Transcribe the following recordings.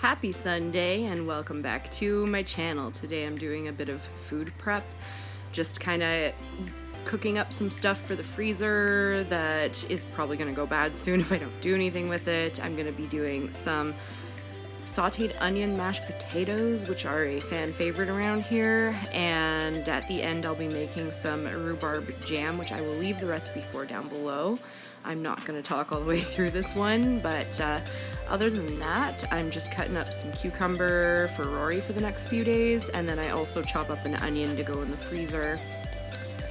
Happy Sunday and welcome back to my channel. Today I'm doing a bit of food prep, just kind of cooking up some stuff for the freezer that is probably going to go bad soon if I don't do anything with it. I'm going to be doing some sauteed onion mashed potatoes, which are a fan favorite around here, and at the end I'll be making some rhubarb jam, which I will leave the recipe for down below. I'm not going to talk all the way through this one, but other than that, I'm just cutting up some cucumber for Rory for the next few days, and then I also chop up an onion to go in the freezer.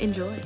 Enjoy!